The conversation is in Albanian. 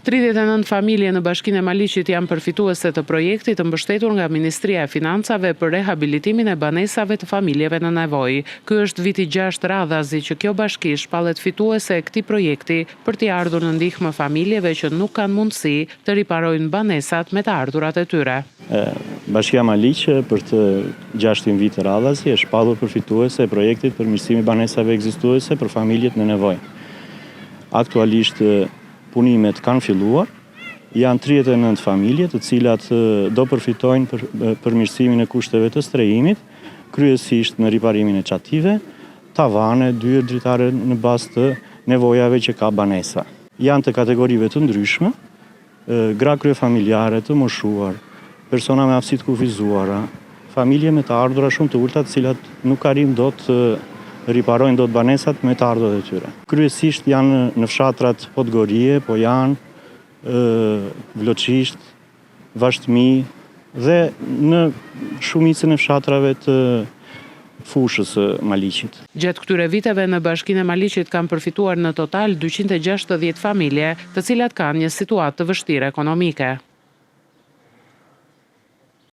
39 familje në Bashkinë e Maliqit janë përfituese të projektit të mbështetur nga Ministria e Financave për rehabilitimin e banesave të familjeve në nevojë. Ky është viti 6 radhazi që kjo bashki shpallet fituese e këtij projekti për t'i ardhur në ndihmë familjeve që nuk kanë mundësi të riparojnë banesat me të ardhurat e tyre. Bashkia Maliq për të 6 vite radhazi e shpallur përfituese e projektit për mirësimin e banesave ekzistuese për familjet në nevojë. Aktualisht punimet kanë filluar, janë 39 familje të cilat do përfitojnë për mirësimin e kushteve të strehimit, kryesisht në riparimin e çative, tavane, dyert dritare në bazë të nevojave që ka banesa. Janë të kategorive të ndryshme, gra kryefamiljare të moshuar, persona me aftësi të kufizuara, familje me të ardhura shumë të ulta të cilat nuk arrin dot riparojnë dot banesat me të ardhurat e tyre. Kryesisht janë në fshatrat Podgorie, Pojan, Vloçisht, Vashtmi dhe në shumicën e fshatrave të fushës së Maliqit. Gjatë këtyre viteve në Bashkinë e Maliqit kanë përfituar në total 260 familje, të cilat kanë një situatë të vështirë ekonomike.